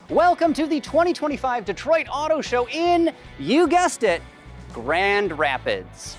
Welcome to the 2025 Detroit Auto Show in, you guessed it, Grand Rapids.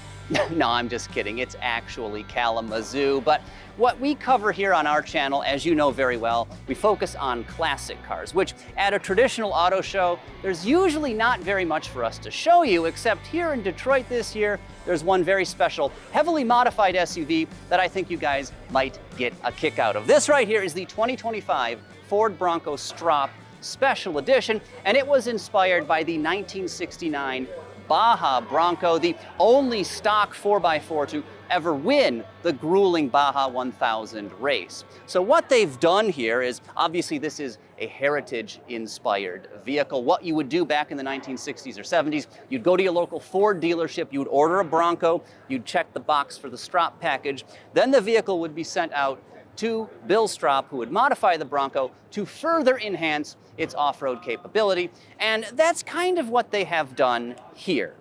No, I'm just kidding. It's actually Kalamazoo. But what we cover here on our channel, as you know very well, we focus on classic cars, which at a traditional auto show, there's usually not very much for us to show you, except here in Detroit this year, there's one very special, heavily modified SUV that I think you guys might get a kick out of. This right here is the 2025 Ford Bronco Stroppe Special Edition, and it was inspired by the 1969 Baja Bronco, the only stock 4x4 to ever win the grueling Baja 1000 race. So what they've done here is, obviously this is a heritage-inspired vehicle. What you would do back in the 1960s or 70s, you'd go to your local Ford dealership, you would order a Bronco, you'd check the box for the Stroppe package, then the vehicle would be sent out to Bill Stroppe, who would modify the Bronco to further enhance its off-road capability. And that's kind of what they have done here.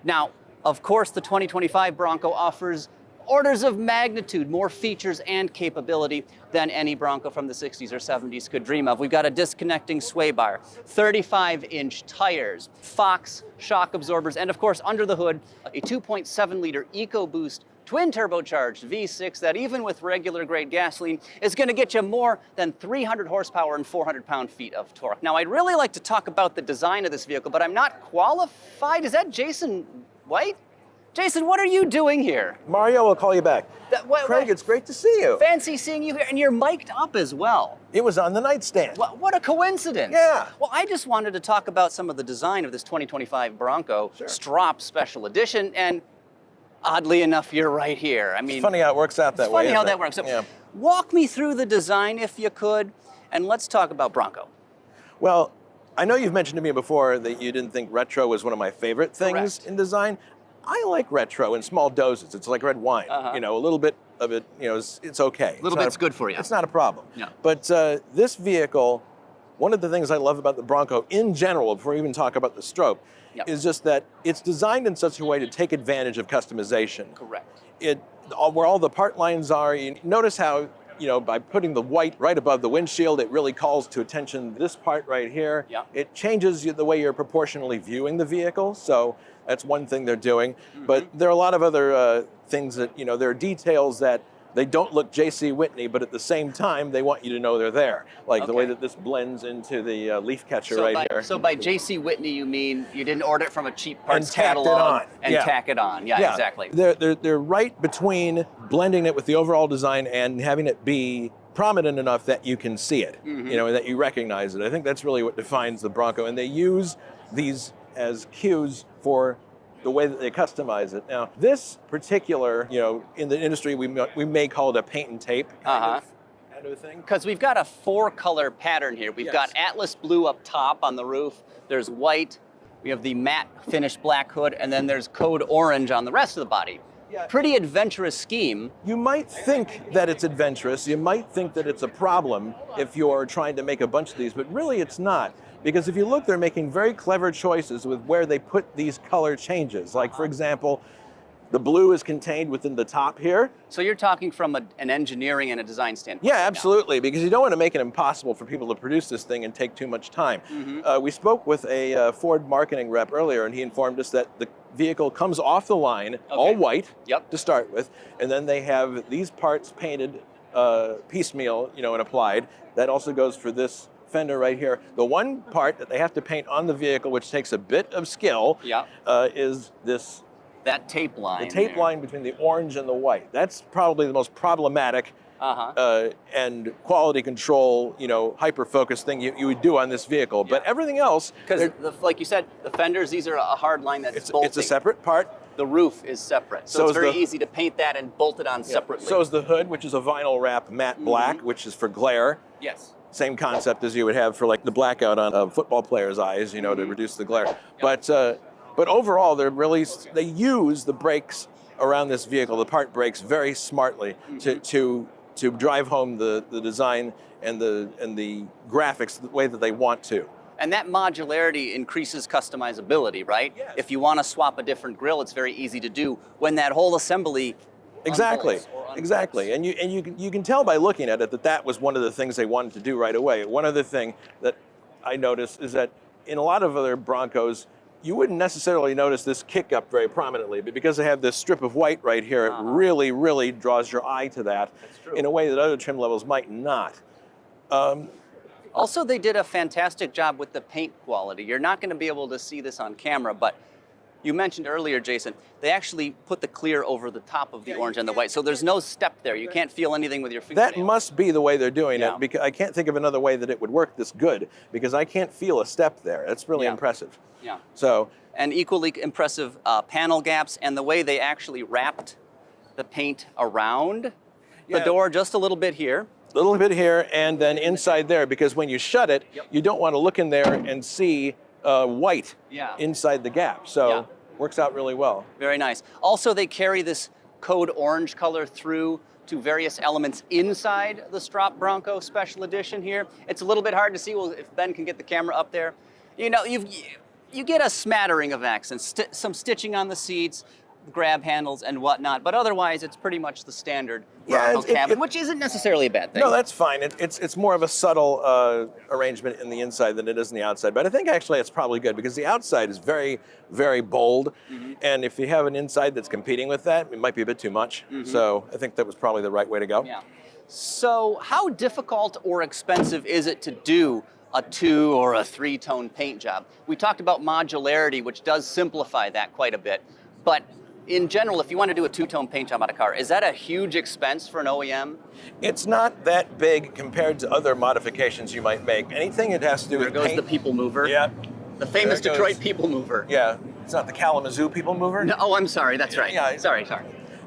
Now, of course, the 2025 Bronco offers orders of magnitude more features and capability than any Bronco from the 60s or 70s could dream of. We've got a disconnecting sway bar, 35-inch tires, Fox shock absorbers, and of course, under the hood, a 2.7-liter EcoBoost twin turbocharged V6 that even with regular grade gasoline is going to get you more than 300 horsepower and 400 pound-feet of torque. Now, I'd really like to talk about the design of this vehicle, but I'm not qualified. Is that Jason White? Jason, what are you doing here? Mario will call you back. Craig, it's great to see you. Fancy seeing you here, and you're mic'd up as well. It was on the nightstand. What a coincidence. Yeah. Well, I just wanted to talk about some of the design of this 2025 Bronco Stroppe Special Edition, and oddly enough, you're right here. I mean, it's funny how it works out that way. It's funny how that works. So walk me through the design if you could, and let's talk about Bronco. Well, I know you've mentioned to me before that you didn't think retro was one of my favorite things in design. I like retro in small doses. It's like red wine. You know, a little bit of it, you know, it's okay. A little bit's good for you. It's not a problem. Yeah. But this vehicle, one of the things I love about the Bronco in general, before we even talk about the Stroppe, is just that it's designed in such a way to take advantage of customization. Correct. Where all the part lines are, you notice how, you know, by putting the white right above the windshield, it really calls to attention this part right here. Yeah. It changes the way you're proportionally viewing the vehicle. So that's one thing they're doing. But there are a lot of other things that, you know, there are details that they don't look J.C. Whitney, but at the same time, they want you to know they're there. Like the way that this blends into the leaf catcher here. So by J.C. Whitney, you mean you didn't order it from a cheap parts catalog and tack it on. Yeah, exactly. They're right between blending it with the overall design and having it be prominent enough that you can see it, you know, that you recognize it. I think that's really what defines the Bronco. And they use these as cues for the way that they customize it. Now, this particular, you know, in the industry, we may call it a paint and tape kind of thing. Because we've got a 4-color pattern here. We've got Atlas blue up top on the roof. There's white. We have the matte finished black hood, and then there's code orange on the rest of the body. Pretty adventurous scheme. You might think that it's adventurous. You might think that it's a problem if you're trying to make a bunch of these, but really it's not. Because if you look, they're making very clever choices with where they put these color changes. Like, for example, the blue is contained within the top here. So you're talking from an engineering and a design standpoint. Yeah, absolutely, because you don't want to make it impossible for people to produce this thing and take too much time. We spoke with a Ford marketing rep earlier, and he informed us that the vehicle comes off the line, all white to start with, and then they have these parts painted piecemeal, you know, and applied. That also goes for this fender right here. The one part that they have to paint on the vehicle, which takes a bit of skill, is this. That tape line. The tape line between the orange and the white. That's probably the most problematic and quality control, you know, hyper-focused thing you would do on this vehicle. But everything else... Because, like you said, the fenders, these are a hard line that's bolting. It's a separate part. The roof is separate. So it's very easy to paint that and bolt it on separately. So is the hood, which is a vinyl wrap matte black, which is for glare. Yes. Same concept as you would have for like the blackout on a football player's eyes, you know, to reduce the glare. But overall, they use the brakes around this vehicle, the part brakes, very smartly to drive home the design and the graphics the way that they want to. And that modularity increases customizability, right? Yes. If you want to swap a different grille, it's very easy to do when that whole assembly Exactly. And you can tell by looking at it that was one of the things they wanted to do right away. One other thing that I noticed is that in a lot of other Broncos, you wouldn't necessarily notice this kick up very prominently, but because they have this strip of white right here, it really, really draws your eye to that in a way that other trim levels might not. Also, they did a fantastic job with the paint quality. You're not going to be able to see this on camera, but you mentioned earlier, Jason, they actually put the clear over the top of the orange and the white, so there's no step there. You can't feel anything with your fingernails. That must be the way they're doing it, because I can't think of another way that it would work this good, because I can't feel a step there. That's really impressive. Yeah. So, and equally impressive panel gaps, and the way they actually wrapped the paint around the door just a little bit here. A little bit here, and then inside there, because when you shut it, you don't want to look in there and see white inside the gap. So works out really well. Very nice. Also, they carry this code orange color through to various elements inside the Stroppe Bronco Special Edition here. It's a little bit hard to see. Well, if Ben can get the camera up there, you know, you get a smattering of accents, some stitching on the seats, grab handles and whatnot, but otherwise it's pretty much the standard Bronco cabin, which isn't necessarily a bad thing. No, that's fine. It's more of a subtle arrangement in the inside than it is in the outside, but I think actually it's probably good because the outside is very, very bold, and if you have an inside that's competing with that, it might be a bit too much. So I think that was probably the right way to go. Yeah. So how difficult or expensive is it to do a 2 or a 3-tone paint job? We talked about modularity, which does simplify that quite a bit, but in general, if you want to do a 2-tone paint job on a car, is that a huge expense for an OEM? It's not that big compared to other modifications you might make. Anything it has to do with paint. There goes the people mover. Yeah. The famous Detroit people mover. Yeah. It's not the Kalamazoo people mover? No, oh, I'm sorry. That's right. Yeah. Sorry.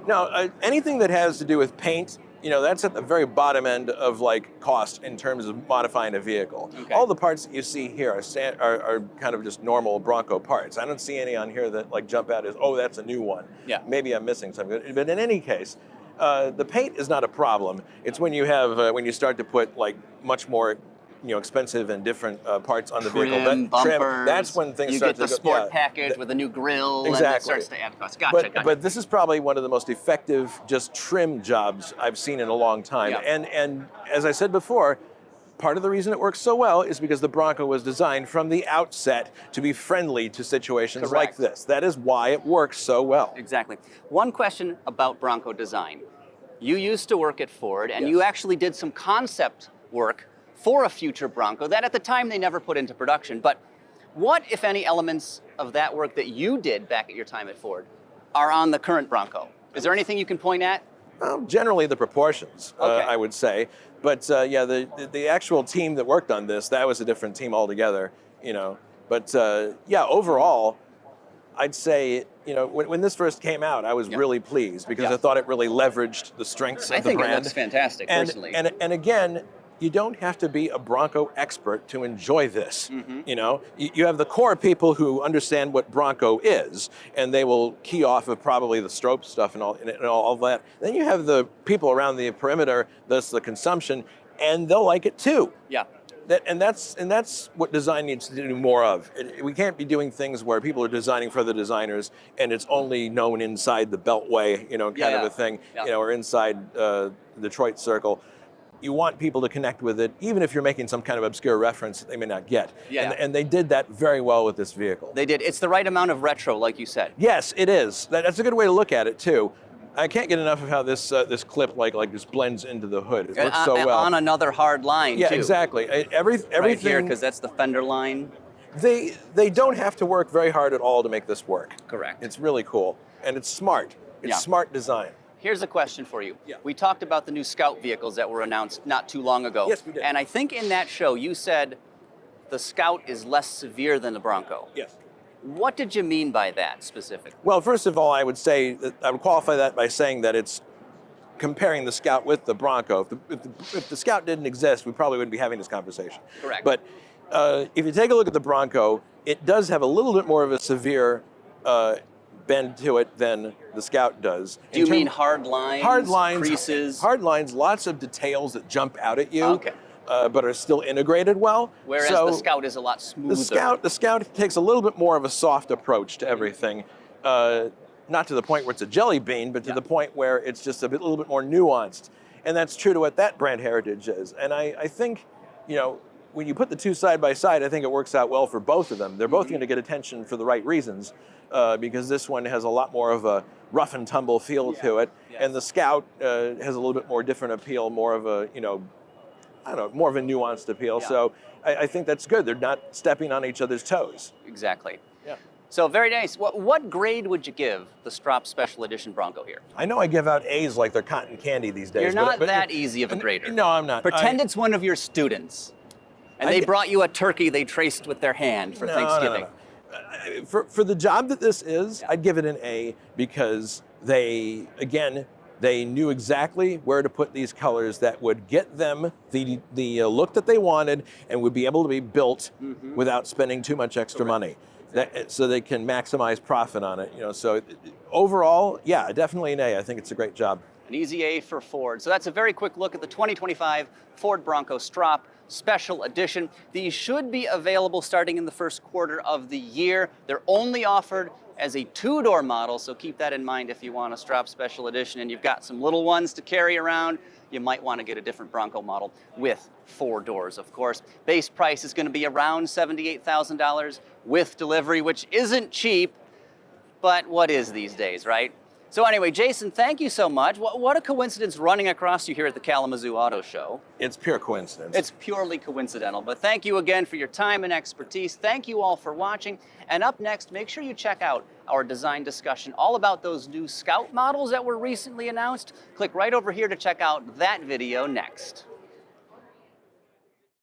No, anything that has to do with paint, you know, that's at the very bottom end of like cost in terms of modifying a vehicle. Okay. All the parts that you see here are kind of just normal Bronco parts. I don't see any on here that like jump out as, oh, that's a new one. Yeah. Maybe I'm missing something. But in any case, the paint is not a problem. It's when you have when you start to put like much more, you know, expensive and different parts on the vehicle. Bumpers. That's when things start to go. You get the sport package with a new grill. Exactly. And it starts to add cost. Gotcha. But this is probably one of the most effective just trim jobs I've seen in a long time. Yeah. And as I said before, part of the reason it works so well is because the Bronco was designed from the outset to be friendly to situations like this. That is why it works so well. Exactly. One question about Bronco design. You used to work at Ford, and you actually did some concept work for a future Bronco that at the time they never put into production. But what, if any, elements of that work that you did back at your time at Ford are on the current Bronco? Is there anything you can point at? Well, generally the proportions, I would say. But yeah, the actual team that worked on this, that was a different team altogether, you know. But yeah, overall, I'd say, you know, when this first came out, I was really pleased because I thought it really leveraged the strengths of the brand. I think it looks fantastic, personally. And again, you don't have to be a Bronco expert to enjoy this. You know, you have the core people who understand what Bronco is, and they will key off of probably the Stroppe stuff and all that. Then you have the people around the perimeter, that's the consumption, and they'll like it too. Yeah. And that's what design needs to do more of. We can't be doing things where people are designing for the designers, and it's only known inside the Beltway, you know, kind of a thing, you know, or inside Detroit Circle. You want people to connect with it, even if you're making some kind of obscure reference that they may not get. Yeah. And they did that very well with this vehicle. They did. It's the right amount of retro, like you said. Yes, it is. That's a good way to look at it, too. I can't get enough of how this clip like just blends into the hood. It works so well. On another hard line, too. Yeah, exactly. Everything right here, because that's the fender line. They don't have to work very hard at all to make this work. Correct. It's really cool. And it's smart. It's smart design. Here's a question for you. Yeah. We talked about the new Scout vehicles that were announced not too long ago. Yes, we did. And I think in that show you said the Scout is less severe than the Bronco. Yes. What did you mean by that specifically? Well, first of all, I would qualify that by saying that it's comparing the Scout with the Bronco. If the Scout didn't exist, we probably wouldn't be having this conversation. Correct. But if you take a look at the Bronco, it does have a little bit more of a severe bend to it than the Scout does. Do you mean hard lines, creases? Hard lines, lots of details that jump out at you, but are still integrated well. Whereas the Scout is a lot smoother. The Scout takes a little bit more of a soft approach to everything. Not to the point where it's a jelly bean, but to the point where it's just a little bit more nuanced. And that's true to what that brand heritage is. And I think, you know, when you put the two side by side, I think it works out well for both of them. They're both going to get attention for the right reasons, because this one has a lot more of a rough and tumble feel to it, and the Scout has a little bit more different appeal, more of a, I don't know, more of a nuanced appeal. So I think that's good. They're not stepping on each other's toes. Exactly. Yeah. So very nice. What grade would you give the Stroppe Special Edition Bronco here? I know I give out A's like they're cotton candy these days. You're not that easy of a grader. No, I'm not. Pretend it's one of your students, and they brought you a turkey they traced with their hand for Thanksgiving. No. For the job that this is, I'd give it an A, because they knew exactly where to put these colors that would get them the look that they wanted and would be able to be built without spending too much extra money. So they can maximize profit on it. So overall, yeah, definitely an A. I think it's a great job. An easy A for Ford. So that's a very quick look at the 2025 Ford Bronco Stroppe Special Edition. These should be available starting in the first quarter of the year. They're only offered as a two-door model, so keep that in mind if you want a Stroppe Special Edition and you've got some little ones to carry around. You might want to get a different Bronco model with 4 doors, of course. Base price is going to be around $78,000 with delivery, which isn't cheap, but what is these days, right? So anyway, Jason, thank you so much. What a coincidence running across you here at the Kalamazoo Auto Show. It's pure coincidence. It's purely coincidental, but thank you again for your time and expertise. Thank you all for watching. And up next, make sure you check out our design discussion all about those new Scout models that were recently announced. Click right over here to check out that video next.